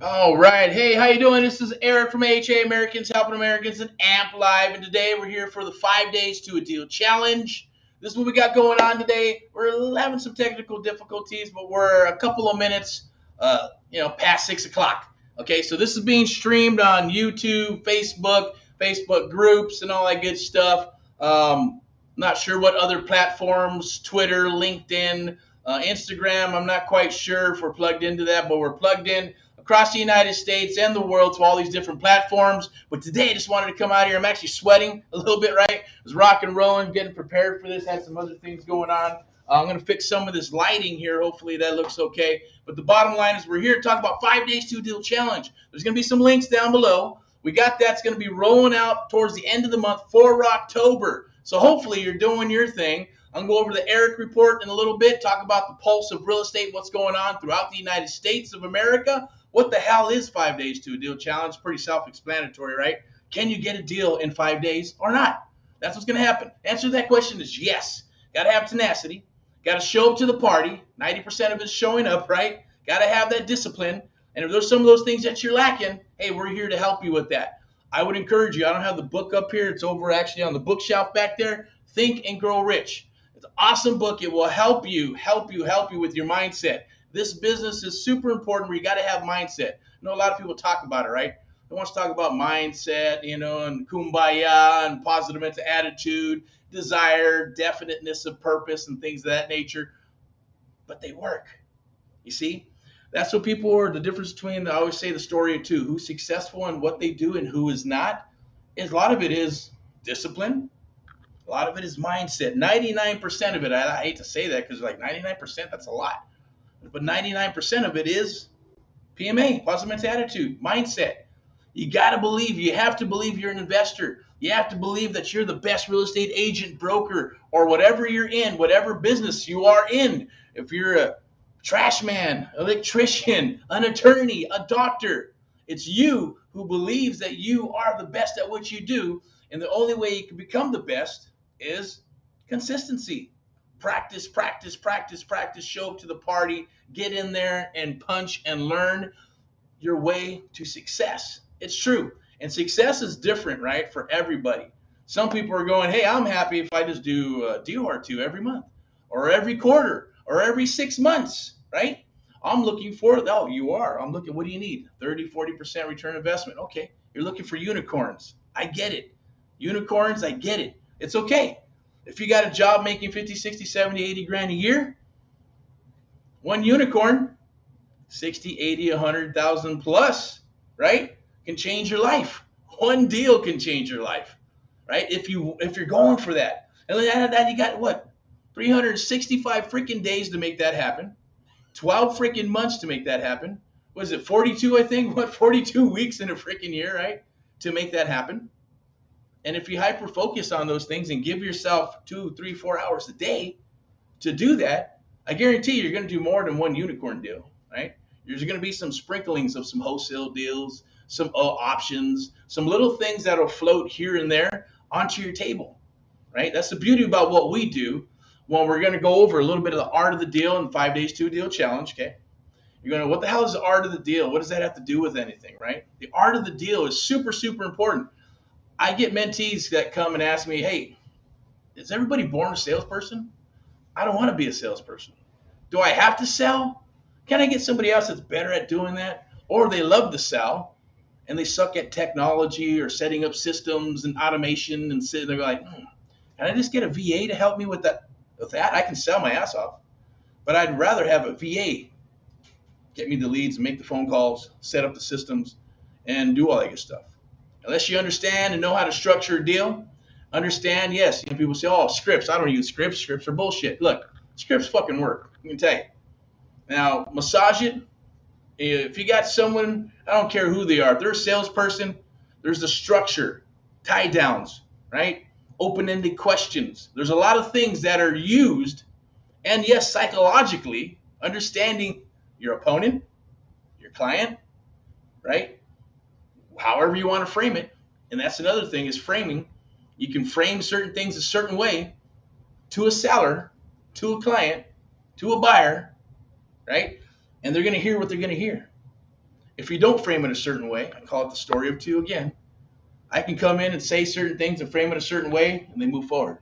All right. Hey, how you doing? This is Eric from AHA Americans Helping Americans and AMP Live. And today we're here for the 5 days to a deal challenge. This is what we got going on today. We're having some technical difficulties, but we're a couple of minutes, past 6 o'clock. Okay, so this is being streamed on YouTube, Facebook groups, and all that good stuff. Not sure what other platforms, Twitter, LinkedIn, Instagram. I'm not quite sure if we're plugged into that, but we're plugged in across the United States and the world to all these different platforms. But today, I just wanted to come out here. I'm actually sweating a little bit, right? I was rock and rolling, getting prepared for this, had some other things going on. I'm going to fix some of this lighting here. Hopefully that looks okay. But the bottom line is we're here to talk about 5 days to a deal challenge. There's going to be some links down below. We got that's going to be rolling out towards the end of the month for Rocktober. So hopefully you're doing your thing. I'm going to go over the Erick report in a little bit, talk about the pulse of real estate, what's going on throughout the United States of America. What the hell is 5 days to a deal challenge? Pretty self-explanatory, right? Can you get a deal in 5 days or not? That's what's going to happen. Answer to that question is yes. Got to have tenacity. Got to show up to the party. 90% of it's showing up, right? Got to have that discipline. And if there's some of those things that you're lacking, hey, we're here to help you with that. I would encourage you. I don't have the book up here. It's over actually on the bookshelf back there. Think and Grow Rich. It's an awesome book. It will help you with your mindset. This business is super important where you got to have mindset. I know a lot of people talk about it, right? They want to talk about mindset, and kumbaya and positive mental attitude, desire, definiteness of purpose, and things of that nature. But they work. You see? That's what people are. The difference between, I always say the story of two, who's successful in what they do and who is not, is a lot of it is discipline. A lot of it is mindset. 99% of it, I hate to say that because like 99%, that's a lot. But 99% of it is PMA, positive mental attitude, mindset. You got to believe, you have to believe you're an investor. You have to believe that you're the best real estate agent, broker, or whatever you're in, whatever business you are in. If you're a trash man, electrician, an attorney, a doctor, it's you who believes that you are the best at what you do. And the only way you can become the best is consistency. Practice, practice, practice, practice, show up to the party, get in there and punch and learn your way to success. It's true. And success is different, right, for everybody. Some people are going, hey, I'm happy if I just do a deal or two every month or every quarter or every 6 months, right? I'm looking for, oh, you are. I'm looking, what do you need? 30, 40% return investment. Okay. You're looking for unicorns. I get it. Unicorns, I get it. It's okay. If you got a job making 50, 60, 70, 80 grand a year, one unicorn, 60, 80, 100,000 plus, right, can change your life. One deal can change your life, right? If you're going for that. And then out of that, you got what? 365 freaking days to make that happen. 12 freaking months to make that happen. Was it 42, I think? 42 weeks in a freaking year, right? To make that happen. And if you hyper focus on those things and give yourself 2, 3, 4 hours a day to do that, I guarantee you're going to do more than one unicorn deal, right? There's going to be some sprinklings of some wholesale deals, some options, some little things that'll float here and there onto your table, right? That's the beauty about what we do. Well, we're going to go over a little bit of the art of the deal in 5 days to a deal challenge, okay? You're going to, what the hell is the art of the deal? What does that have to do with anything, right? The art of the deal is super, super important. I get mentees that come and ask me, hey, is everybody born a salesperson? I don't want to be a salesperson. Do I have to sell? Can I get somebody else that's better at doing that? Or they love to sell and they suck at technology or setting up systems and automation and they're like, can I just get a VA to help me with that? With that, I can sell my ass off. But I'd rather have a VA get me the leads, make the phone calls, set up the systems, and do all that good stuff. Unless you understand and know how to structure a deal, understand, yes, people say, oh, scripts. I don't use scripts. Scripts are bullshit. Look, scripts fucking work. I can tell you. Now, massage it. If you got someone, I don't care who they are. If they're a salesperson, there's the structure, tie downs, right? Open-ended questions. There's a lot of things that are used. And yes, psychologically, understanding your opponent, your client, right? However you want to frame it. And that's another thing is framing. You can frame certain things a certain way to a seller, to a client, to a buyer, right? And they're going to hear what they're going to hear. If you don't frame it a certain way, I call it the story of two again. I can come in and say certain things and frame it a certain way, and they move forward.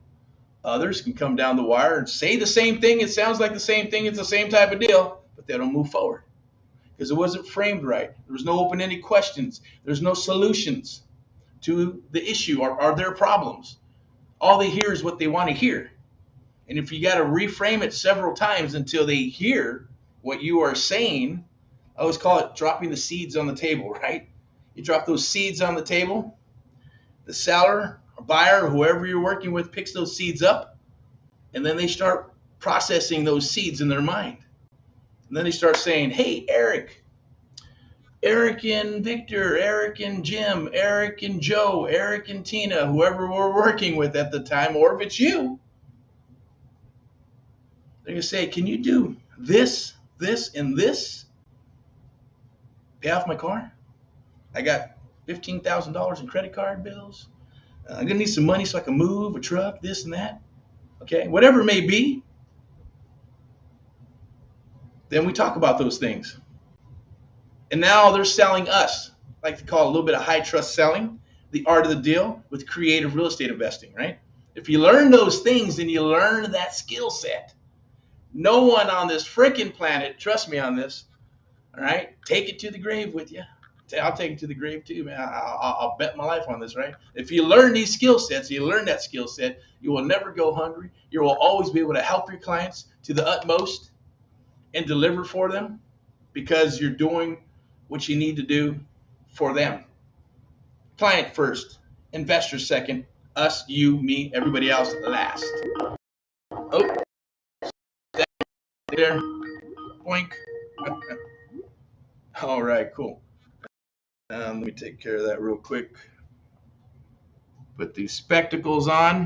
Others can come down the wire and say the same thing. It sounds like the same thing. It's the same type of deal, but they don't move forward because it wasn't framed right. There was no open-ended questions. There's no solutions to the issue or their problems. All they hear is what they want to hear. And if you got to reframe it several times until they hear what you are saying, I always call it dropping the seeds on the table, right? You drop those seeds on the table, the seller or buyer or whoever you're working with picks those seeds up, and then they start processing those seeds in their mind. And then they start saying, hey, Eric and Victor, Eric and Jim, Eric and Joe, Eric and Tina, whoever we're working with at the time, or if it's you, they're going to say, can you do this, and this? Pay off my car? I got $15,000 in credit card bills. I'm going to need some money so I can move a truck, this and that. Okay, whatever it may be. Then we talk about those things. And now they're selling us. I like to call it a little bit of high trust selling, the art of the deal with creative real estate investing, right? If you learn those things, then you learn that skill set. No one on this freaking planet, trust me on this, all right? Take it to the grave with you. I'll take it to the grave too, man. I'll bet my life on this, right? If you learn these skill sets, you learn that skill set, you will never go hungry. You will always be able to help your clients to the utmost and deliver for them because you're doing what you need to do for them. Client first, investor second, us, you, me, everybody else last. Oh, there, boink. All right, cool. Let me take care of that real quick. Put these spectacles on.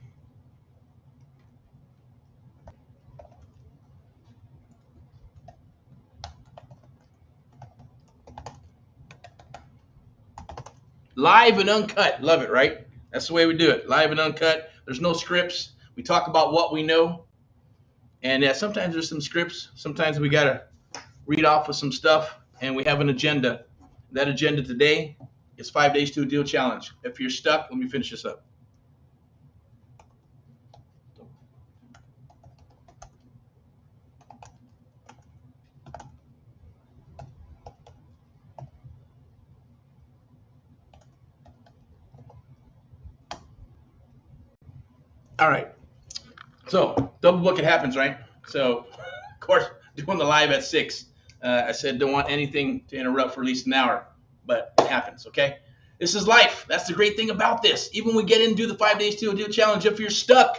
Live and uncut. Love it, right? That's the way we do it. Live and uncut. There's no scripts. We talk about what we know. And sometimes there's some scripts. Sometimes we got to read off of some stuff. And we have an agenda. That agenda today is 5 days to a deal challenge. If you're stuck, let me finish this up. All right. So double book it happens, right? So of course, doing the live at 6. I said don't want anything to interrupt for at least an hour, but it happens, okay? This is life. That's the great thing about this. Even when we get into the 5 days to a deal challenge, if you're stuck,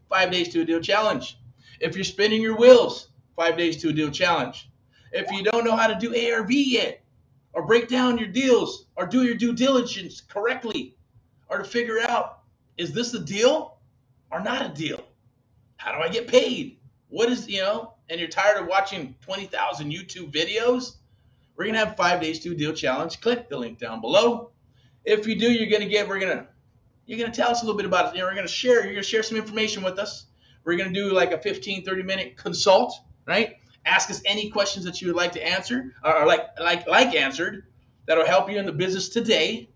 5 days to a deal challenge. If you're spinning your wheels, 5 days to a deal challenge. If you don't know how to do ARV yet, or break down your deals, or do your due diligence correctly, or to figure out, is this a deal or not a deal? How do I get paid? What is, and you're tired of watching 20,000 YouTube videos? We're going to have 5 days to a deal challenge. Click the link down below. If you do, you're going to tell us a little bit about it. You're going to share some information with us. We're going to do like a 15, 30-minute consult, right? Ask us any questions that you would like to answer or like answered that'll help you in the business today.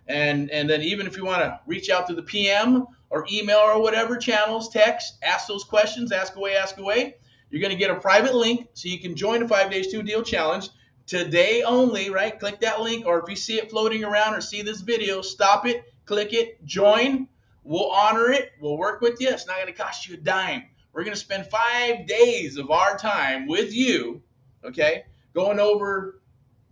And then even if you want to reach out to the PM or email or whatever channels, text, ask those questions, ask away. You're going to get a private link so you can join the 5 days to a deal challenge today only, right? Click that link, or if you see it floating around or see this video, stop it, click it, join. We'll honor it. We'll work with you. It's not going to cost you a dime. We're going to spend 5 days of our time with you, okay, going over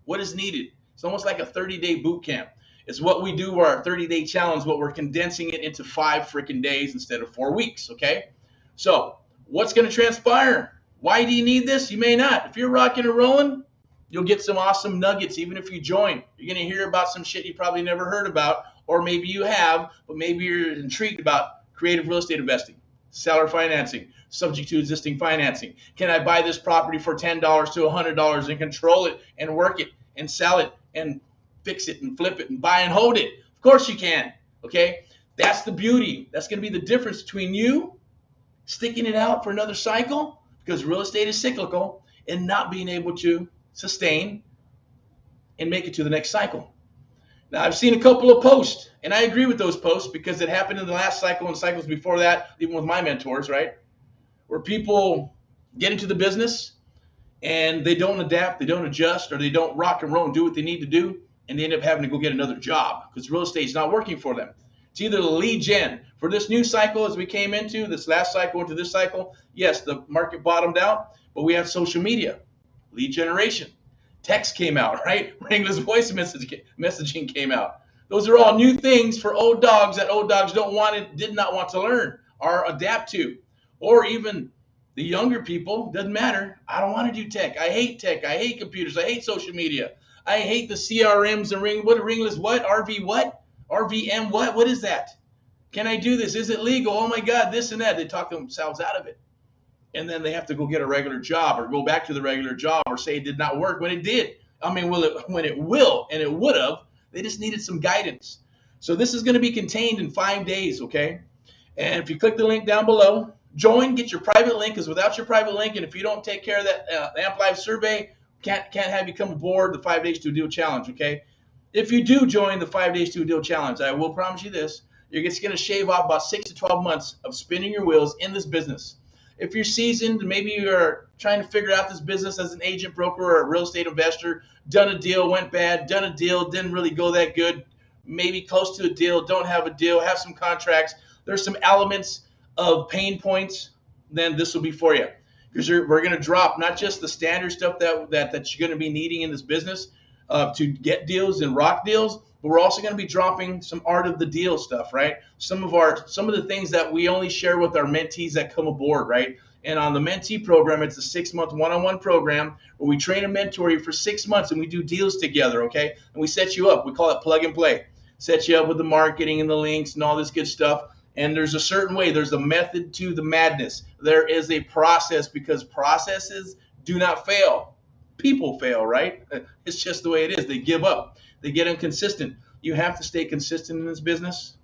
what is needed. It's almost like a 30-day boot camp. It's what we do for our 30-day challenge, but we're condensing it into 5 freaking days instead of 4 weeks, okay? So what's going to transpire? Why do you need this? You may not. If you're rocking and rolling, you'll get some awesome nuggets even if you join. You're going to hear about some shit you probably never heard about, or maybe you have, but maybe you're intrigued about creative real estate investing, seller financing, subject to existing financing. Can I buy this property for $10 to $100 and control it and work it and sell it and fix it and flip it and buy and hold it? Of course you can, okay? That's the beauty. That's going to be the difference between you sticking it out for another cycle, because real estate is cyclical, and not being able to sustain and make it to the next cycle. Now, I've seen a couple of posts, and I agree with those posts because it happened in the last cycle and cycles before that, even with my mentors, right? Where people get into the business and they don't adapt, they don't adjust, or they don't rock and roll and do what they need to do, and they end up having to go get another job because real estate's not working for them. It's either the lead gen. For this new cycle as we came into, this last cycle into this cycle, yes, the market bottomed out, but we have social media, lead generation. Text came out, right? Ringless voice messaging came out. Those are all new things for old dogs that old dogs did not want to learn or adapt to. Or even the younger people, doesn't matter. I don't want to do tech. I hate computers. I hate social media. I hate the CRMs and ringless what? RV what? RVM what? What is that? Can I do this? Is it legal? Oh my God, this and that. They talk themselves out of it. And then they have to go get a regular job or go back to the regular job or say it did not work when it did. I mean, when it will, and it would have, they just needed some guidance. So this is going to be contained in 5 days, okay? And if you click the link down below, join, get your private link, because without your private link, and if you don't take care of that AMP Live survey, can't have you come aboard the 5 days to a deal challenge, okay? If you do join the 5 days to a deal challenge, I will promise you this, you're just going to shave off about 6 to 12 months of spinning your wheels in this business. If you're seasoned, maybe you're trying to figure out this business as an agent, broker, or a real estate investor, done a deal, went bad, done a deal, didn't really go that good, maybe close to a deal, don't have a deal, have some contracts, there's some elements of pain points, then this will be for you. Because we're going to drop not just the standard stuff that you're going to be needing in this business to get deals and rock deals, but we're also going to be dropping some art of the deal stuff, right? Some of the things that we only share with our mentees that come aboard, right? And on the mentee program, it's a 6-month one-on-one program where we train and mentor you for 6 months and we do deals together, okay? And we set you up. We call it plug and play. Set you up with the marketing and the links and all this good stuff. And there's a certain way. There's a method to the madness. There is a process because processes do not fail. People fail, right? It's just the way it is. They give up. They get inconsistent. You have to stay consistent in this business.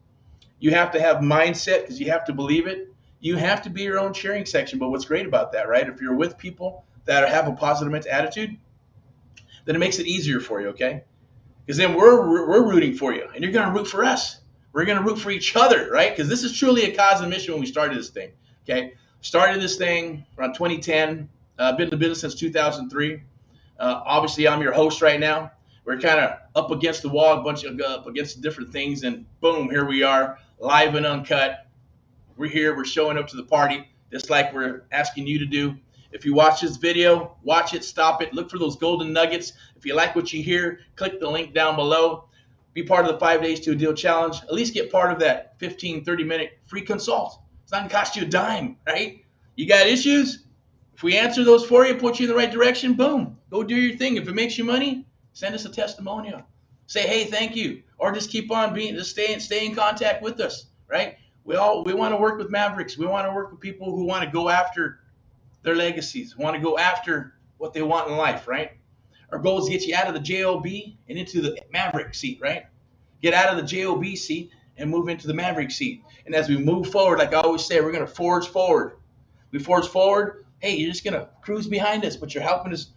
You have to have mindset because you have to believe it. You have to be your own cheering section. But what's great about that, right? If you're with people that have a positive attitude, then it makes it easier for you, okay? Because then we're rooting for you, and you're going to root for us. We're going to root for each other, right? Because this is truly a cause and mission when we started this thing, okay? Started this thing around 2010. I've been in the business since 2003. Obviously, I'm your host right now. We're kind of up against the wall, up against different things, and boom, here we are, live and uncut. We're here. We're showing up to the party, just like we're asking you to do. If you watch this video, watch it, stop it, look for those golden nuggets. If you like what you hear, click the link down below. Be part of the 5 days to a deal challenge. At least get part of that 15, 30-minute free consult. It's not going to cost you a dime, right? You got issues? If we answer those for you, put you in the right direction, boom, go do your thing. If it makes you money, send us a testimonial. Say, hey, thank you. Or just keep on stay in contact with us, right? We want to work with mavericks. We want to work with people who want to go after their legacies, want to go after what they want in life, right? Our goal is to get you out of the JOB and into the Maverick seat, right? Get out of the JOB seat and move into the Maverick seat. And as we move forward, like I always say, we're going to forge forward. We forge forward. Hey, you're just going to cruise behind us, but you're helping us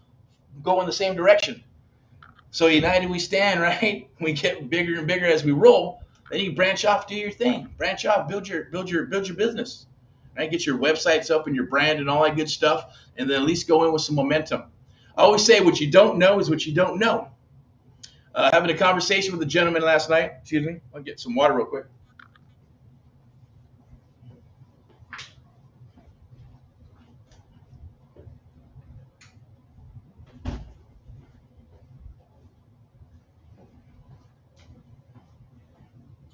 go in the same direction. So united we stand, right? We get bigger and bigger as we roll. Then you branch off, do your thing. Branch off, build your business. Right? Get your websites up and your brand and all that good stuff, and then at least go in with some momentum. I always say what you don't know is what you don't know. Having a conversation with a gentleman last night. Excuse me. I'll get some water real quick.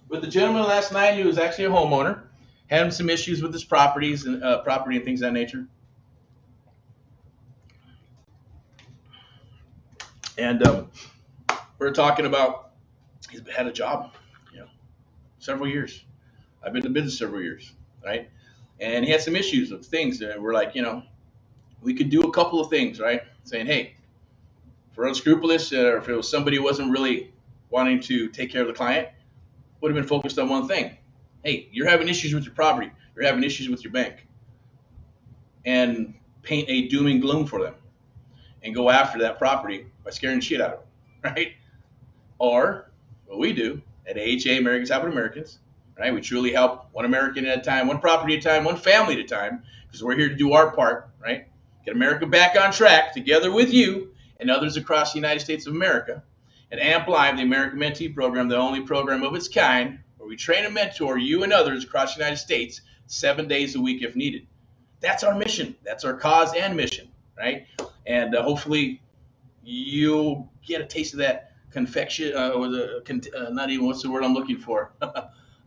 With the gentleman last night, he was actually a homeowner, having some issues with his properties and property and things of that nature. And we're talking about he's had a job, several years. I've been in business several years, right? And he had some issues with things, and we're like, we could do a couple of things, right? Saying, hey, if we're unscrupulous, or if it was somebody who wasn't really wanting to take care of the client, would have been focused on one thing. Hey, you're having issues with your property. You're having issues with your bank. And paint a doom and gloom for them and go after that property by scaring the shit out of them. right? Or what we do at AHA, Americans Helping Americans, right? We truly help one American at a time, one property at a time, one family at a time, because we're here to do our part, right? Get America back on track together with you and others across the United States of America. And AMP Live, the American Mentee program, the only program of its kind, where we train and mentor you and others across the United States 7 days a week if needed. That's our mission. That's our cause and mission, right? And hopefully you'll get a taste of that confection, or not even, what's the word I'm looking for?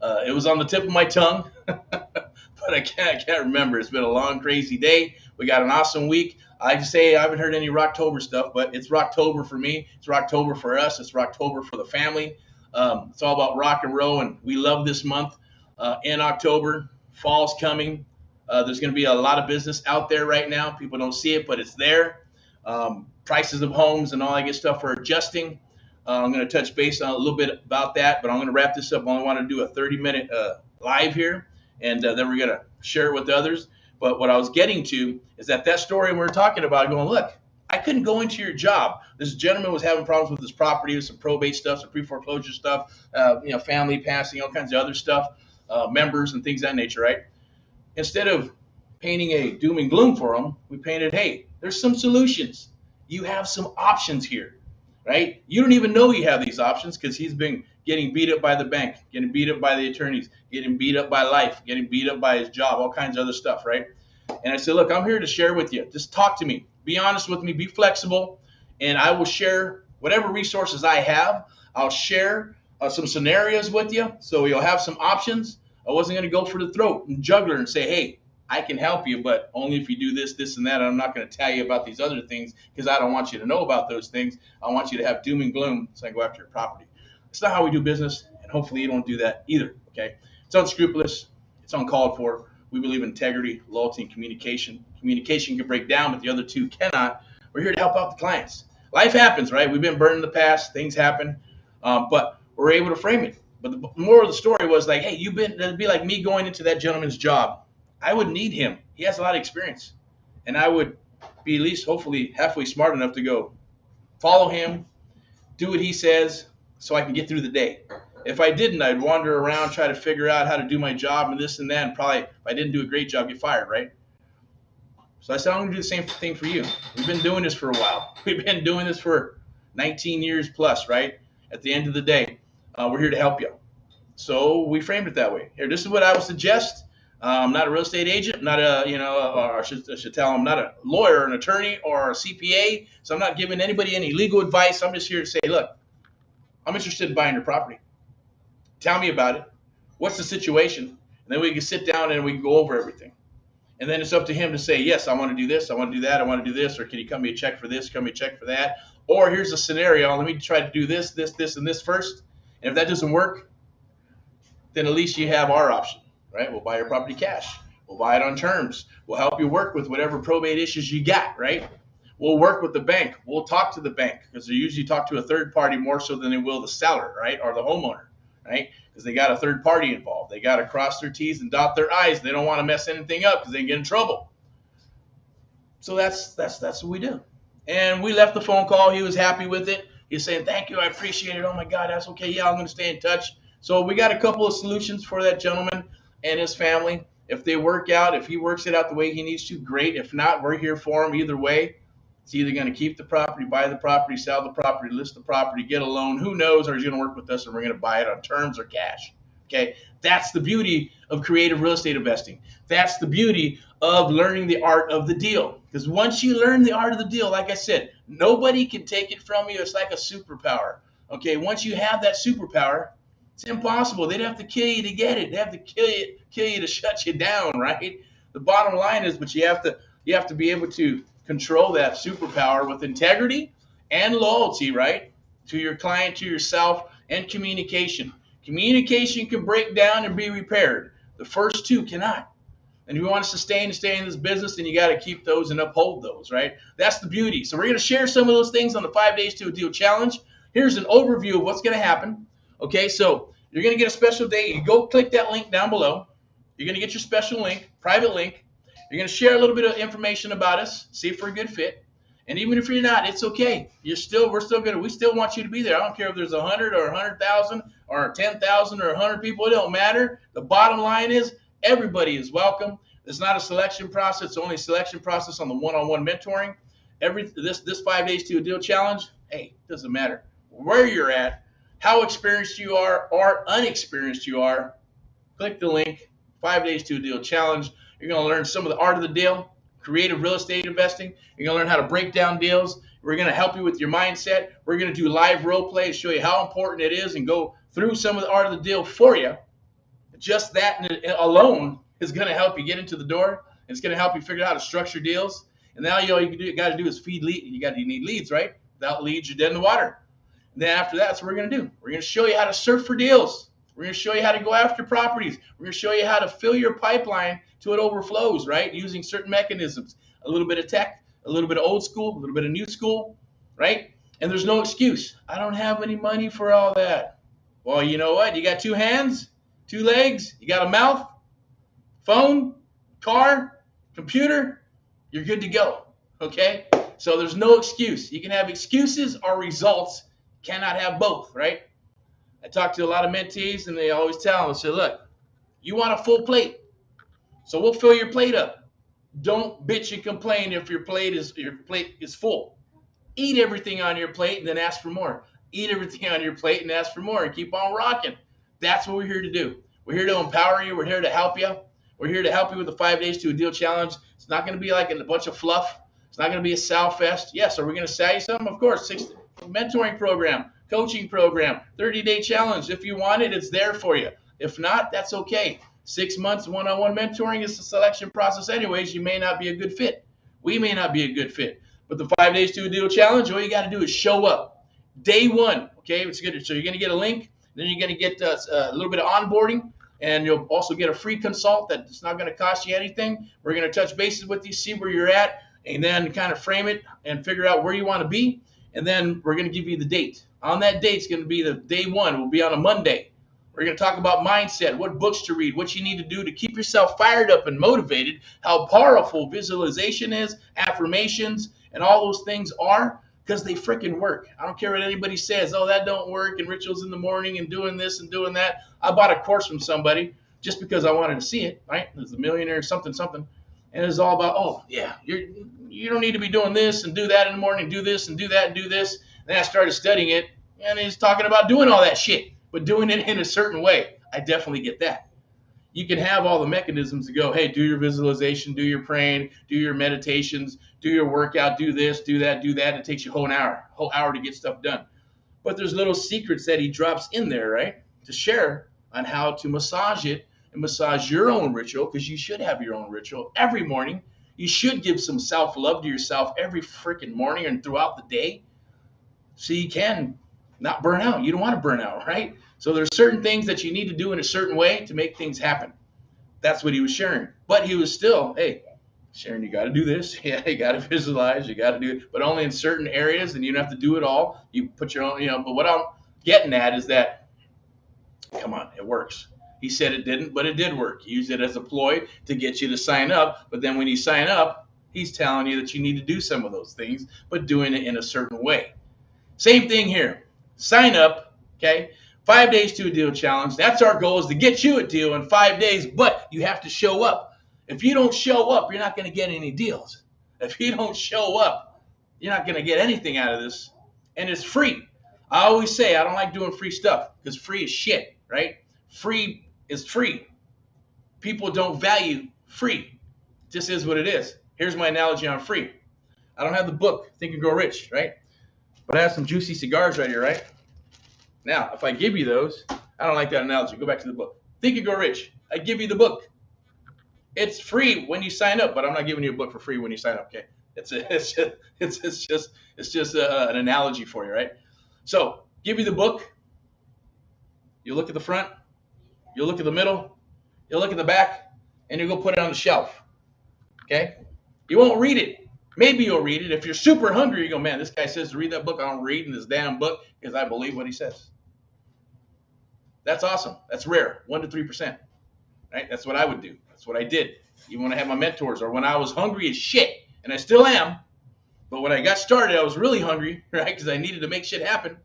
It was on the tip of my tongue, but I can't remember. It's been a long, crazy day. We got an awesome week. I like to say I haven't heard any ROCKTOBER stuff, but it's ROCKTOBER for me. It's ROCKTOBER for us. It's ROCKTOBER for the family. It's all about rock and roll, and we love this month. In October, fall's coming. There's going to be a lot of business out there right now. People don't see it, but it's there. Prices of homes and all that good stuff are adjusting. I'm going to touch base on a little bit about that, but I'm going to wrap this up. I only want to do a 30-minute live here, and then we're going to share it with others. But what I was getting to is that story we were talking about, going, look, I couldn't go into your job. This gentleman was having problems with his property, with some probate stuff, some pre-foreclosure stuff, family passing, all kinds of other stuff, members and things of that nature, right? Instead of painting a doom and gloom for him, we painted, hey, there's some solutions. You have some options here, right? You don't even know you have these options because he's been getting beat up by the bank, getting beat up by the attorneys, getting beat up by life, getting beat up by his job, all kinds of other stuff, right? And I said, look, I'm here to share with you. Just talk to me. Be honest with me. Be flexible. And I will share whatever resources I have. I'll share some scenarios with you so you'll have some options. I wasn't going to go for the throat and juggler and say, hey, I can help you, but only if you do this, this, and that. I'm not going to tell you about these other things because I don't want you to know about those things. I want you to have doom and gloom so I can go after your property. It's not how we do business, and hopefully you don't do that either, okay? It's unscrupulous. It's uncalled for. We believe in integrity, loyalty, and communication. Communication can break down, but the other two cannot. We're here to help out the clients. Life happens, right? We've been burned in the past. Things happen, but we're able to frame it. But the moral of the story was like, hey, it'd be like me going into that gentleman's job. I would need him. He has a lot of experience. And I would be at least hopefully halfway smart enough to go follow him, do what he says so I can get through the day. If I didn't, I'd wander around, try to figure out how to do my job and this and that, and probably if I didn't do a great job, get fired, right? So I said, I'm going to do the same thing for you. We've been doing this for a while. We've been doing this for 19 years plus, right? At the end of the day, we're here to help you. So we framed it that way. Here, this is what I would suggest. I'm not a real estate agent, not I should tell them, I'm not a lawyer, an attorney, or a CPA. So I'm not giving anybody any legal advice. I'm just here to say, look, I'm interested in buying your property. Tell me about it. What's the situation? And then we can sit down and we can go over everything. And then it's up to him to say, yes, I want to do this, I want to do that, I want to do this, or can you cut me a check for this, cut me a check for that? Or here's a scenario, let me try to do this, and this first. And if that doesn't work, then at least you have our option, right? We'll buy your property cash. We'll buy it on terms. We'll help you work with whatever probate issues you got, right? We'll work with the bank. We'll talk to the bank because they usually talk to a third party more so than they will the seller, right? Or the homeowner, right? Because they got a third party involved. They got to cross their T's and dot their I's. They don't want to mess anything up because they can get in trouble. So that's what we do. And we left the phone call. He was happy with it. He's saying, thank you, I appreciate it. Oh my God, that's okay. Yeah, I'm going to stay in touch. So we got a couple of solutions for that gentleman and his family. If they work out, if he works it out the way he needs to, great. If not, we're here for him either way. It's either going to keep the property, buy the property, sell the property, list the property, get a loan, who knows, or he's going to work with us and we're going to buy it on terms or cash. Okay, that's the beauty of creative real estate investing. That's the beauty of learning the art of the deal. Because once you learn the art of the deal, like I said, nobody can take it from you. It's like a superpower. Okay, once you have that superpower, it's impossible. They'd have to kill you to get it. They have to kill you to shut you down, right? The bottom line is, but you have to be able to control that superpower with integrity and loyalty, right? To your client, to yourself, and communication. Communication can break down and be repaired. The first two cannot. And if you want to sustain and stay in this business, then you got to keep those and uphold those, right? That's the beauty. So we're going to share some of those things on the 5 Days to a Deal Challenge. Here's an overview of what's going to happen. Okay, so you're going to get a special day. You go click that link down below. You're going to get your special link, private link. You're going to share a little bit of information about us, see if we're a good fit. And even if you're not, it's okay. We're still gonna, we still want you to be there. I don't care if there's 100 or 100,000 or 10,000 or 100 people. It don't matter. The bottom line is everybody is welcome. It's not a selection process. It's only a selection process on the one-on-one mentoring. This 5 days to a deal challenge. Hey, it doesn't matter where you're at, how experienced you are or unexperienced you are. Click the link. 5 days to a deal challenge. You're gonna learn some of the art of the deal. Creative real estate investing. You're going to learn how to break down deals. We're going to help you with your mindset. We're going to do live role play to show you how important it is and go through some of the art of the deal for you. Just that alone is going to help you get into the door. It's going to help you figure out how to structure deals. And now all you got to do is feed leads. You need leads, right? Without leads, you're dead in the water. And then after that, that's what we're going to do. We're going to show you how to surf for deals. We're going to show you how to go after properties. We're going to show you how to fill your pipeline till it overflows, right? Using certain mechanisms, a little bit of tech, a little bit of old school, a little bit of new school, right? And there's no excuse. I don't have any money for all that. Well, you know what? You got 2 hands, 2 legs, you got a mouth, phone, car, computer, you're good to go, okay? So there's no excuse. You can have excuses or results. You cannot have both, right? I talk to a lot of mentees, and they always tell them, say, look, you want a full plate, so we'll fill your plate up. Don't bitch and complain if your plate is full. Eat everything on your plate and then ask for more. Eat everything on your plate and ask for more and keep on rocking. That's what we're here to do. We're here to empower you. We're here to help you. We're here to help you with the 5 days to a deal challenge. It's not going to be like a bunch of fluff. It's not going to be a sal fest. Yes, are we going to sell you something? Of course. 6 mentoring program, coaching program, 30-day challenge. If you want it, it's there for you. If not, that's okay. 6 months one-on-one mentoring is a selection process anyways. You may not be a good fit. We may not be a good fit. But the 5 days to a deal challenge, all you got to do is show up. Day 1, okay? It's good. So you're going to get a link. Then you're going to get a little bit of onboarding. And you'll also get a free consult that's not going to cost you anything. We're going to touch bases with you, see where you're at, and then kind of frame it and figure out where you want to be. And then we're going to give you the date. On that date, it's going to be the day 1. Will be on a Monday. We're going to talk about mindset, what books to read, what you need to do to keep yourself fired up and motivated, how powerful visualization is, affirmations, and all those things are, because they freaking work. I don't care what anybody says. Oh, that don't work, and rituals in the morning and doing this and doing that. I bought a course from somebody just because I wanted to see it, right? It was the Millionaire something. And it's all about, oh, yeah, you don't need to be doing this and do that in the morning, do this and do that and do this. Then I started studying it, and he's talking about doing all that shit, but doing it in a certain way. I definitely get that. You can have all the mechanisms to go, hey, do your visualization, do your praying, do your meditations, do your workout, do this, do that. It takes you a whole hour to get stuff done. But there's little secrets that he drops in there, right, to share on how to massage it and massage your own ritual, because you should have your own ritual every morning. You should give some self-love to yourself every freaking morning and throughout the day so you can not burn out. You don't want to burn out, right? So there's certain things that you need to do in a certain way to make things happen. That's what he was sharing. But he was still, hey, Sharon, you got to do this. Yeah, you got to visualize. You got to do it, but only in certain areas, and you don't have to do it all. You put your own, but what I'm getting at is that, come on, it works. He said it didn't, but it did work. He used it as a ploy to get you to sign up. But then when you sign up, he's telling you that you need to do some of those things, but doing it in a certain way. Same thing here. Sign up, okay? 5 days to a deal challenge. That's our goal, is to get you a deal in 5 days, but you have to show up. If you don't show up, you're not going to get any deals. If you don't show up, you're not going to get anything out of this. And it's free. I always say I don't like doing free stuff because free is shit, right? Free is free. People don't value free. It just is what it is. Here's my analogy on free. I don't have the book, Think and Grow Rich, right? But I have some juicy cigars right here, right? Now, if I give you those, I don't like that analogy. Go back to the book. Think and Grow Rich. I give you the book. It's free when you sign up, but I'm not giving you a book for free when you sign up, okay? It's just an analogy for you, right? So, give you the book. You look at the front. You'll look at the middle. You'll look at the back, and you'll go put it on the shelf, okay? You won't read it. Maybe you'll read it. If you're super hungry, you go, man, this guy says to read that book. I don't read in this damn book because I believe what he says. That's awesome. That's rare, 1 to 3%. Right? That's what I would do. That's what I did. Even when I had my mentors, or when I was hungry as shit, and I still am, But when I got started, I was really hungry, right? Because I needed to make shit happen.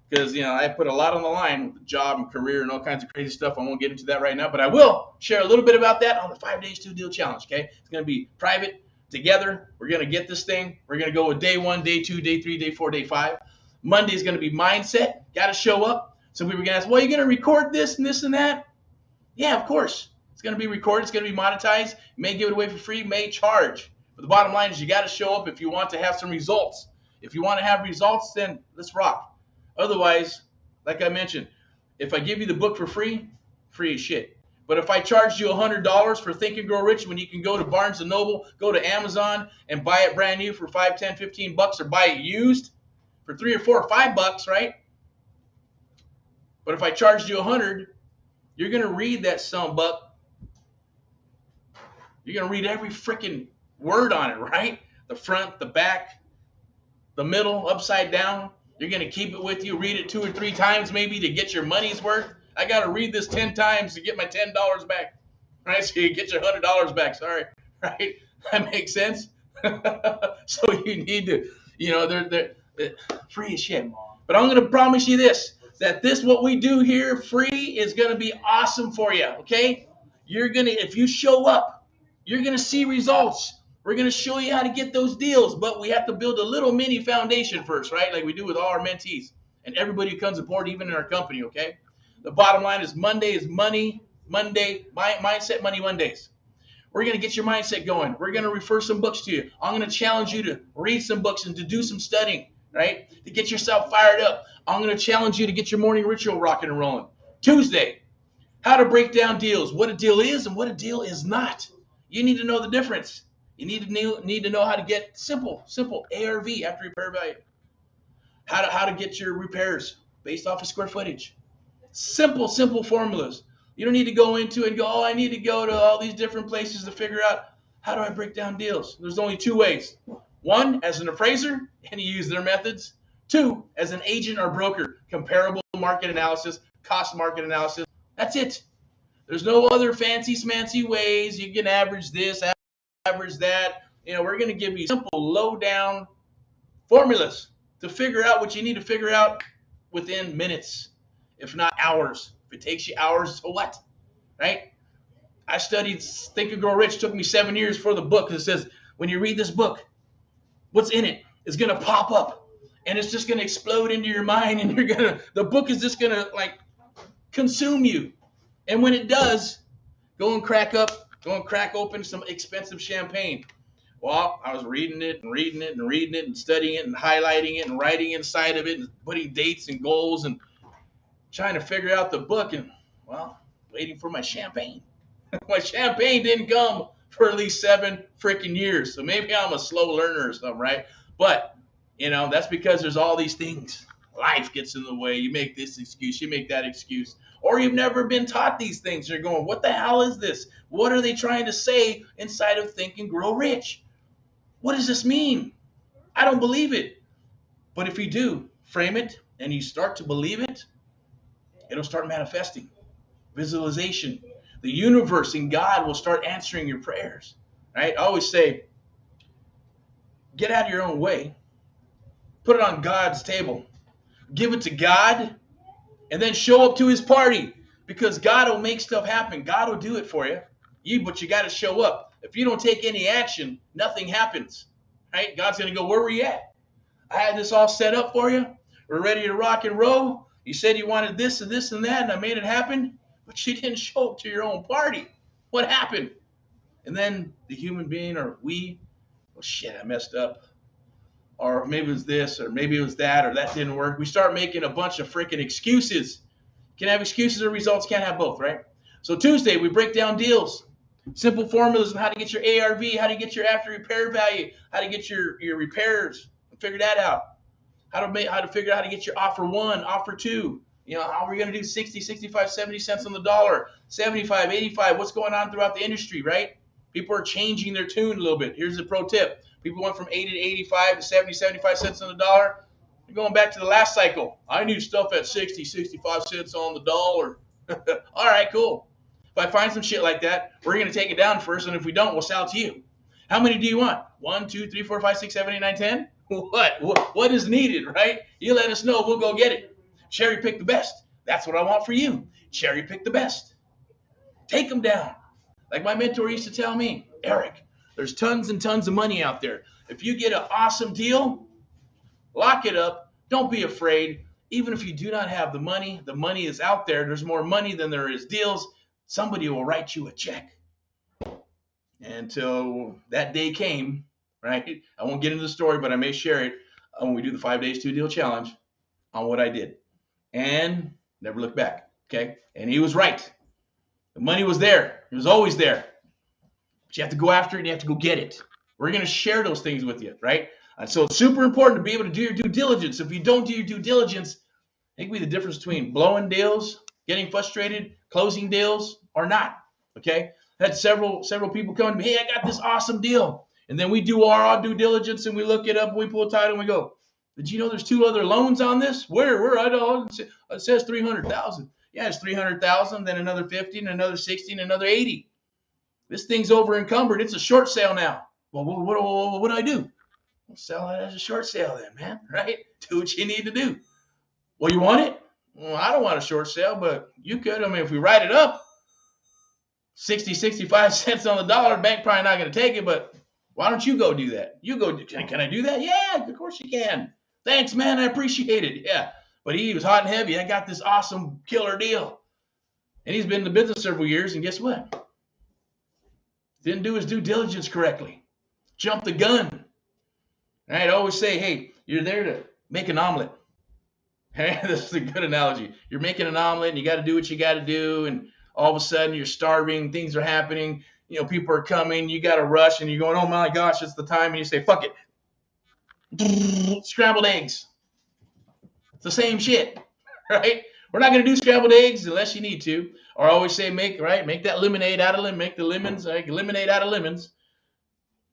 Because, I put a lot on the line with the job and career and all kinds of crazy stuff. I won't get into that right now, but I will share a little bit about that on the 5 days to a deal challenge, okay? It's going to be private, together. We're going to get this thing. We're going to go with day 1, day 2, day 3, day 4, day 5. Monday is going to be mindset. Got to show up. Some people are going to ask, well, are you going to record this and this and that? Yeah, of course. It's going to be recorded. It's going to be monetized. You may give it away for free, may charge. But the bottom line is you got to show up if you want to have some results. If you want to have results, then let's rock. Otherwise, like I mentioned, if I give you the book for free, free as shit. But if I charged you $100 for Think and Grow Rich when you can go to Barnes & Noble, go to Amazon, and buy it brand new for $5, $10, $15, or buy it used for $3 or $4 or $5, right? But if I charged you $100, you're going to read that sumbug. You're going to read every freaking word on it, right? The front, the back, the middle, upside down. You're going to keep it with you, read it 2 or 3 times maybe to get your money's worth. I got to read this 10 times to get my $10 back, right? So you get your $100 back, sorry, right? That makes sense? So you need to, they're free as shit. But I'm going to promise you this, that what we do here free is going to be awesome for you, okay? If you show up, you're going to see results. We're going to show you how to get those deals, but we have to build a little mini foundation first, right? Like we do with all our mentees and everybody who comes aboard, even in our company, okay? The bottom line is Monday is Money Monday, Mindset Money Mondays. We're going to get your mindset going. We're going to refer some books to you. I'm going to challenge you to read some books and to do some studying, right? To get yourself fired up. I'm going to challenge you to get your morning ritual rocking and rolling. Tuesday, how to break down deals, what a deal is and what a deal is not. You need to know the difference. You need to know how to get simple ARV, after repair value. How to get your repairs based off of square footage. Simple formulas. You don't need to go into and go, oh, I need to go to all these different places to figure out how do I break down deals. There's only 2 ways. 1, as an appraiser, and you use their methods. 2, as an agent or broker, comparable market analysis, cost market analysis. That's it. There's no other fancy smancy ways. You can average this, average that. We're going to give you simple, low-down formulas to figure out what you need to figure out within minutes, if not hours. If it takes you hours, so what? Right? I studied Think and Grow Rich. It took me 7 years for the book. It says, when you read this book, what's in it is going to pop up. And it's just going to explode into your mind. And the book is just going to consume you. And when it does, go and crack open some expensive champagne. Well, I was reading it and studying it and highlighting it and writing inside of it and putting dates and goals and trying to figure out the book and, waiting for my champagne. My champagne didn't come for at least 7 freaking years. So maybe I'm a slow learner or something, right? But, that's because there's all these things. Life gets in the way. You make this excuse, you make that excuse. Or you've never been taught these things. You're going, what the hell is this? What are they trying to say inside of Think and Grow Rich? What does this mean? I don't believe it. But if you do, frame it, and you start to believe it, it'll start manifesting. Visualization. The universe and God will start answering your prayers. Right? I always say, get out of your own way. Put it on God's table. Give it to God, and then show up to his party. Because God will make stuff happen. God will do it for you. But you got to show up. If you don't take any action, nothing happens. Right? God's going to go, where were you at? I had this all set up for you. We're ready to rock and roll. You said you wanted this and this and that, and I made it happen. But you didn't show up to your own party. What happened? And then the human being, or we, oh shit, I messed up. Or maybe it was this, or maybe it was that, or that didn't work. We start making a bunch of freaking excuses. Can have excuses or results, can't have both, right? So Tuesday, we break down deals. Simple formulas on how to get your ARV, how to get your after repair value, how to get your repairs. Figure that out. How to figure out how to get your offer 1, offer 2. How are we going to do 60, 65, 70 cents on the dollar, 75, 85? What's going on throughout the industry, right? People are changing their tune a little bit. Here's the pro tip. People went from 80 to 85 to 70, 75 cents on the dollar. You're going back to the last cycle. I need stuff at 60, 65 cents on the dollar. All right, cool. If I find some shit like that, we're going to take it down first, and if we don't, we'll sell it to you. How many do you want? 1, 2, 3, 4, 5, 6, 7, 8, 9, 10? What is needed, right? You let us know, we'll go get it. Cherry pick the best. That's what I want for you. Cherry pick the best. Take them down. Like my mentor used to tell me, Eric, there's tons and tons of money out there. If you get an awesome deal, lock it up. Don't be afraid. Even if you do not have the money is out there. There's more money than there is deals. Somebody will write you a check. Until that day came, right? I won't get into the story, but I may share it when we do the 5 days to a deal challenge on what I did. And never look back, okay? And he was right. The money was there. It was always there. But you have to go after it and you have to go get it. We're going to share those things with you, right? And so it's super important to be able to do your due diligence. If you don't do your due diligence, it can be the difference between blowing deals, getting frustrated, closing deals, or not, okay? I had several people come to me, hey, I got this awesome deal. And then we do our due diligence and we look it up and we pull a title and we go, did you know there's 2 other loans on this? Where? I don't. It says 300,000. Yeah, it's 300,000, then another 50, and another 60, and another 80. This thing's over encumbered. It's a short sale now. Well, what do I do? Well, sell it as a short sale then, man, right? Do what you need to do. Well, you want it? Well, I don't want a short sale, but you could. I mean, if we write it up, 60, 65 cents on the dollar, bank probably not going to take it, but why don't you go do that? You go, can I do that? Yeah, of course you can. Thanks, man, I appreciate it. Yeah, but he was hot and heavy. I got this awesome killer deal. And he's been in the business several years, and guess what? Didn't do his due diligence correctly. Jumped the gun. All right, I always say, hey, you're there to make an omelet. Hey, this is a good analogy. You're making an omelet, and you got to do what you got to do, and all of a sudden you're starving, things are happening, you know, people are coming, you got to rush, and you're going, oh my gosh, it's the time, and you say, fuck it. Scrambled eggs. It's the same shit, right? We're not going to do scrambled eggs unless you need to. Or I always say, make that lemonade out of lemon, make the lemons, lemonade out of lemons.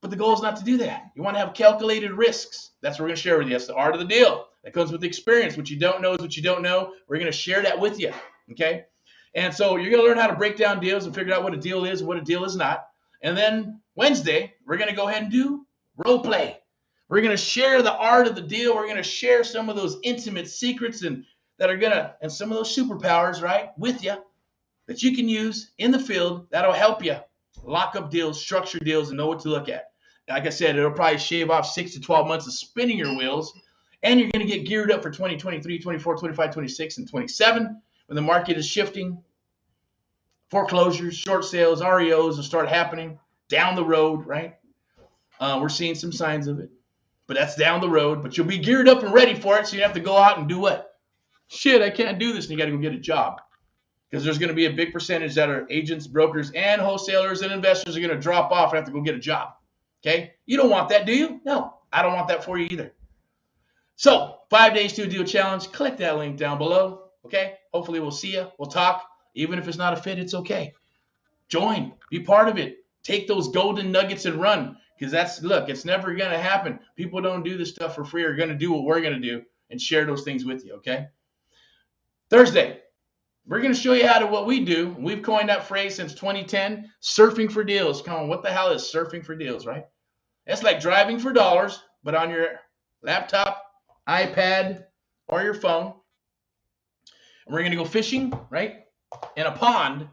But the goal is not to do that. You want to have calculated risks. That's what we're going to share with you. That's the art of the deal. That comes with experience. What you don't know is what you don't know. We're going to share that with you, okay? And so you're going to learn how to break down deals and figure out what a deal is and what a deal is not. And then Wednesday, we're going to go ahead and do role play. We're going to share the art of the deal. We're going to share some of those intimate secrets and some of those superpowers, right, with you that you can use in the field that'll help you lock up deals, structure deals, and know what to look at. Like I said, it'll probably shave off 6 to 12 months of spinning your wheels, and you're going to get geared up for 2023, 24, 25, 26, and 27 when the market is shifting. Foreclosures, short sales, REOs will start happening down the road, right? We're seeing some signs of it, but that's down the road. But you'll be geared up and ready for it, so you have to go out and do what? Shit, I can't do this, and you got to go get a job. Because there's going to be a big percentage that are agents, brokers, and wholesalers and investors are going to drop off and have to go get a job. Okay? You don't want that, do you? No, I don't want that for you either. So, 5 days to a deal challenge. Click that link down below. Okay? Hopefully we'll see you. We'll talk. Even if it's not a fit, it's okay. Join. Be part of it. Take those golden nuggets and run. Because it's never going to happen. People don't do this stuff for free. Are going to do what we're going to do and share those things with you. Okay? Thursday. We're going to show you how to what we do. We've coined that phrase since 2010, surfing for deals. Come on, what the hell is surfing for deals, right? It's like driving for dollars, but on your laptop, iPad, or your phone. And we're going to go fishing, right, in a pond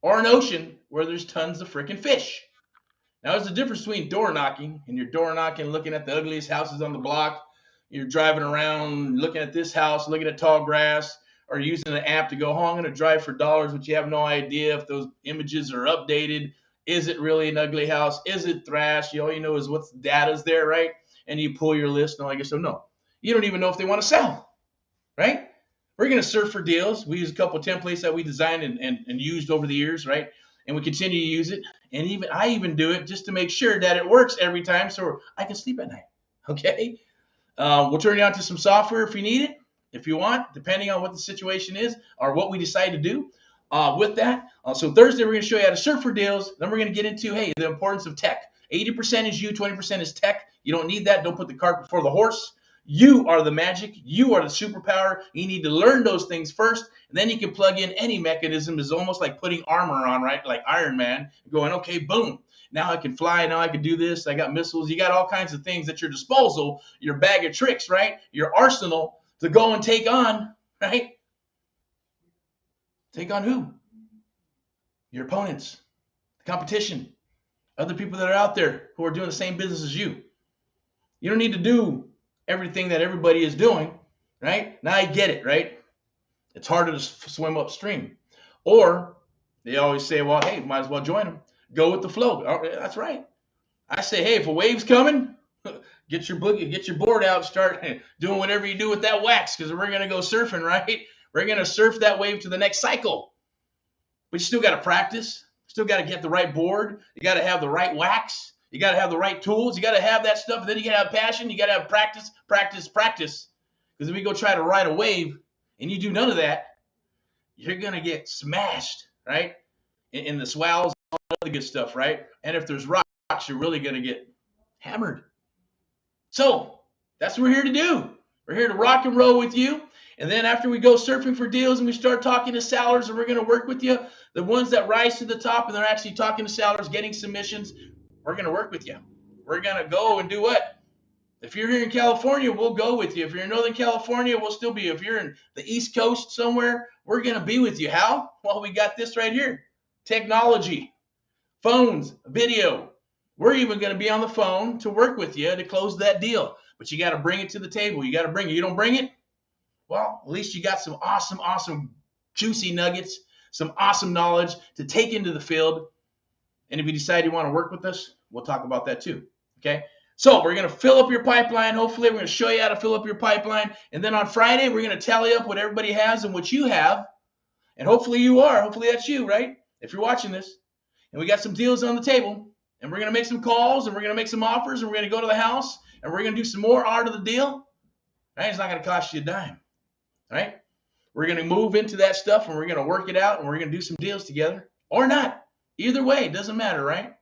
or an ocean where there's tons of freaking fish. Now, there's a difference between door knocking, and you're door knocking, looking at the ugliest houses on the block. You're driving around, looking at this house, looking at tall grass, or using an app to go, I'm going to drive for dollars, but you have no idea if those images are updated. Is it really an ugly house? Is it trash? All you know is what's data's there, right? And you pull your list, and all I guess so. No, you don't even know if they want to sell, right? We're going to surf for deals. We use a couple of templates that we designed and used over the years, right? And we continue to use it. And I even do it just to make sure that it works every time so I can sleep at night, okay? We'll turn you on to some software if you need it. If you want, depending on what the situation is or what we decide to do with that. So Thursday, we're going to show you how to surf for deals. Then we're going to get into, hey, the importance of tech. 80% is you, 20% is tech. You don't need that. Don't put the cart before the horse. You are the magic. You are the superpower. You need to learn those things first, and then you can plug in any mechanism. It's almost like putting armor on, right? Like Iron Man, going, okay, boom. Now I can fly. Now I can do this. I got missiles. You got all kinds of things at your disposal, your bag of tricks, right? Your arsenal to go and take on, right? Take on who? Your opponents, the competition, other people that are out there who are doing the same business as you. You don't need to do everything that everybody is doing, right? Now I get it, right? It's harder to swim upstream. Or they always say, well, hey, might as well join them. Go with the flow. Oh, that's right. I say, hey, if a wave's coming, get your board out, start doing whatever you do with that wax, because we're going to go surfing, right? We're going to surf that wave to the next cycle. But you still got to practice. Still got to get the right board. You got to have the right wax. You got to have the right tools. You got to have that stuff. Then you got to have passion. You got to have practice, practice, practice. Because if you go try to ride a wave and you do none of that, you're going to get smashed, right? In the swells, all the other good stuff, right? And if there's rocks, you're really going to get hammered. So that's what we're here to do. We're here to rock and roll with you. And then after we go surfing for deals and we start talking to sellers, and we're going to work with you, the ones that rise to the top and they're actually talking to sellers, getting submissions, we're going to work with you. We're going to go and do what? If you're here in California, we'll go with you. If you're in Northern California, we'll still be. If you're in the East Coast somewhere, we're going to be with you. How? Well, we got this right here. Technology, phones, video. We're even going to be on the phone to work with you to close that deal. But you got to bring it to the table. You got to bring it. You don't bring it? Well, at least you got some awesome, juicy nuggets, some awesome knowledge to take into the field. And if you decide you want to work with us, we'll talk about that too. Okay? So we're going to fill up your pipeline. Hopefully, we're going to show you how to fill up your pipeline. And then on Friday, we're going to tally up what everybody has and what you have. And hopefully you are. Hopefully that's you, right? If you're watching this. And we got some deals on the table. And we're going to make some calls. And we're going to make some offers. And we're going to go to the house. And we're going to do some more art of the deal. Right? It's not going to cost you a dime. Right? We're going to move into that stuff. And we're going to work it out. And we're going to do some deals together. Or not. Either way, it doesn't matter, right? As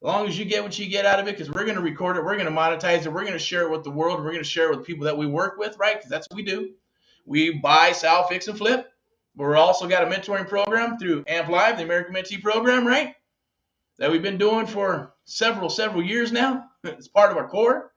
long as you get what you get out of it, because we're going to record it, we're going to monetize it, we're going to share it with the world, we're going to share it with people that we work with, right? Because that's what we do. We buy, sell, fix, and flip. But we're also got a mentoring program through AMP Live, the American Mentee program, right? That we've been doing for several years now. It's part of our core.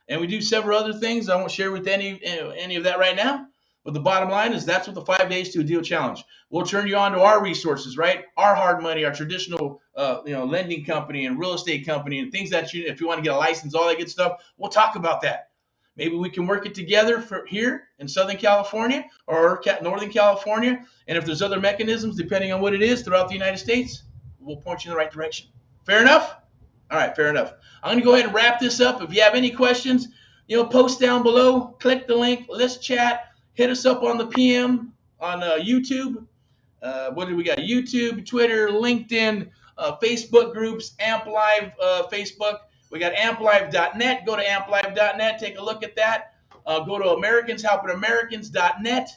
And we do several other things. I won't share with any of that right now. But the bottom line is that's what the 5 days to a deal challenge. We'll turn you on to our resources, right? Our hard money, our traditional, lending company and real estate company and things that if you want to get a license, all that good stuff, we'll talk about that. Maybe we can work it together for here in Southern California or Northern California. And if there's other mechanisms, depending on what it is throughout the United States, we'll point you in the right direction. Fair enough? All right, fair enough. I'm going to go ahead and wrap this up. If you have any questions, post down below, click the link, let's chat. Hit us up on the PM on YouTube. What do we got? YouTube, Twitter, LinkedIn, Facebook groups, AMP Live Facebook. We got amplive.net. Go to amplive.net. Take a look at that. Go to AmericansHelpingAmericans.net.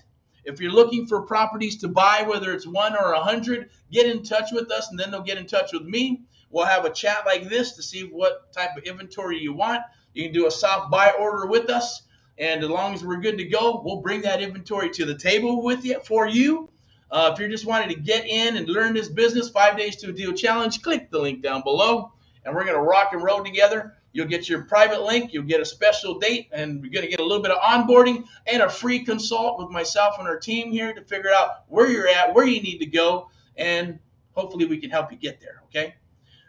If you're looking for properties to buy, whether it's 1 or 100, get in touch with us, and then they'll get in touch with me. We'll have a chat like this to see what type of inventory you want. You can do a soft buy order with us. And as long as we're good to go, we'll bring that inventory to the table with you for you. If you're just wanting to get in and learn this business, 5 days to a deal challenge, click the link down below, and we're going to rock and roll together. You'll get your private link. You'll get a special date, and we're going to get a little bit of onboarding and a free consult with myself and our team here to figure out where you're at, where you need to go, and hopefully we can help you get there, okay?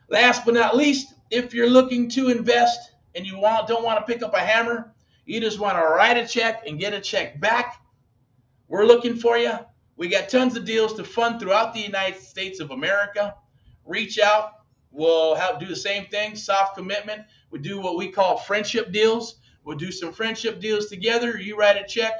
Last but not least, if you're looking to invest and you don't want to pick up a hammer, you just want to write a check and get a check back, we're looking for you. We got tons of deals to fund throughout the United States of America. Reach out. We'll do the same thing, soft commitment. We do what we call friendship deals. We'll do some friendship deals together. You write a check,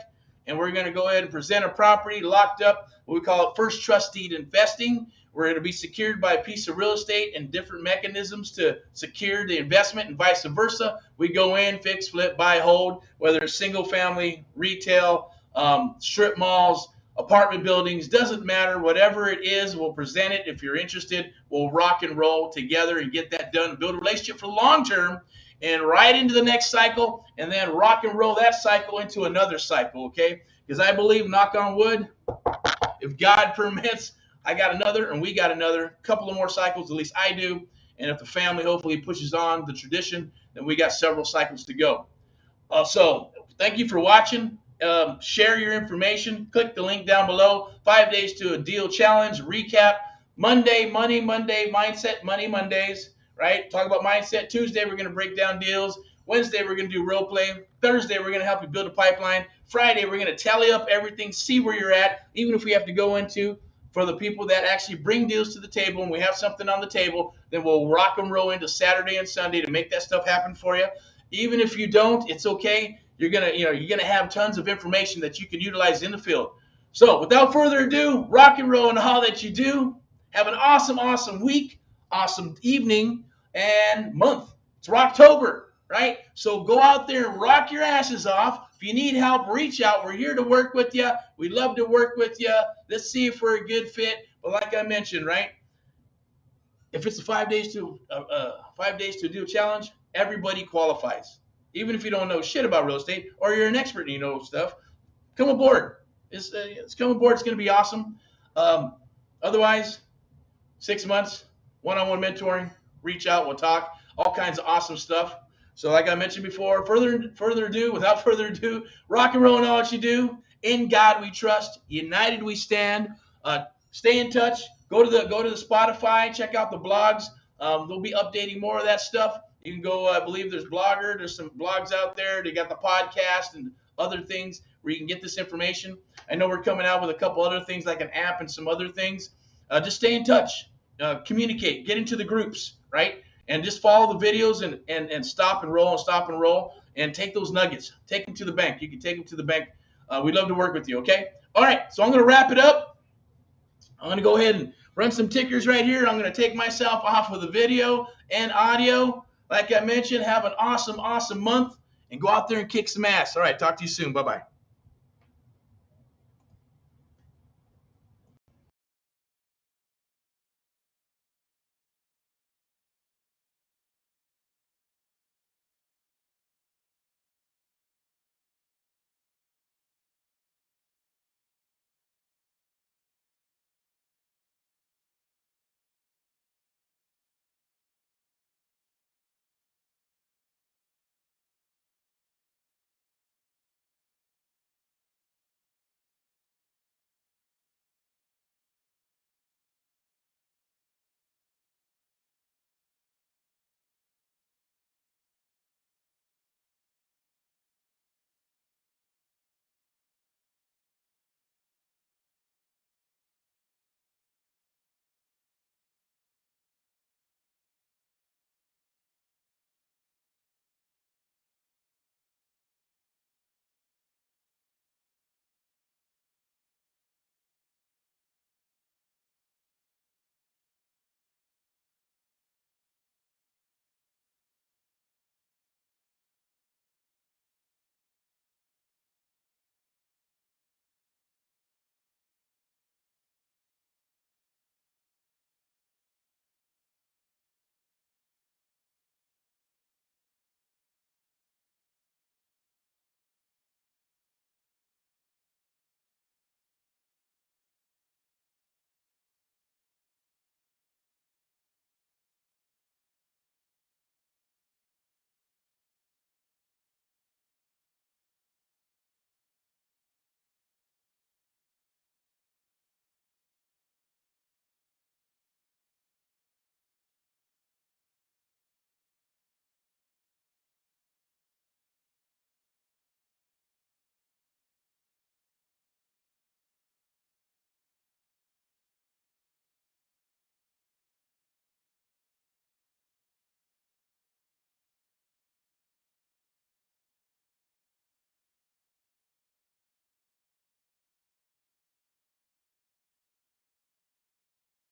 and we're going to go ahead and present a property locked up. What we call it first trust deed investing. We're going to be secured by a piece of real estate and different mechanisms to secure the investment and vice versa. We go in, fix, flip, buy, hold, whether it's single family, retail, strip malls, apartment buildings, doesn't matter. Whatever it is, we'll present it. If you're interested, we'll rock and roll together and get that done, build a relationship for the long term and right into the next cycle, and then rock and roll that cycle into another cycle, okay? Because I believe, knock on wood, if God permits, I got another and we got another couple of more cycles, at least I do, And if the family hopefully pushes on the tradition, then we got several cycles to go. So thank you for watching. Share your information. Click the link down below. 5 days to a deal challenge. Recap. Monday, Money Monday, Mindset Money Mondays, right? Talk about mindset. Tuesday, we're going to break down deals. Wednesday, we're going to do role play. Thursday, we're going to help you build a pipeline. Friday, we're going to tally up everything, see where you're at, even if we have to go into for the people that actually bring deals to the table and we have something on the table, then we'll rock and roll into Saturday and Sunday to make that stuff happen for you. Even if you don't, it's okay. You're gonna have tons of information that you can utilize in the field. So without further ado, rock and roll in all that you do. Have an awesome, awesome week, awesome evening, and month. It's Rocktober, right? So go out there and rock your asses off. If you need help, reach out. We're here to work with you. We love to work with you. Let's see if we're a good fit. But like I mentioned, right? If it's a 5 days to a deal challenge, everybody qualifies. Even if you don't know shit about real estate or you're an expert and you know stuff, come aboard. It's come aboard. It's going to be awesome. Otherwise, 6 months, one-on-one mentoring. Reach out. We'll talk. All kinds of awesome stuff. So like I mentioned before, without further ado, rock and roll in all that you do. In God we trust. United we stand. Stay in touch. Go to the Spotify. Check out the blogs. They'll be updating more of that stuff. You can go, I believe there's Blogger. There's some blogs out there. They got the podcast and other things where you can get this information. I know we're coming out with a couple other things like an app and some other things. Just stay in touch. Communicate. Get into the groups, right? And just follow the videos and stop and roll and take those nuggets. Take them to the bank. You can take them to the bank. We'd love to work with you, okay? All right, so I'm going to wrap it up. I'm going to go ahead and run some tickers right here. I'm going to take myself off of the video and audio. Like I mentioned, have an awesome, awesome month and go out there and kick some ass. All right, talk to you soon. Bye-bye.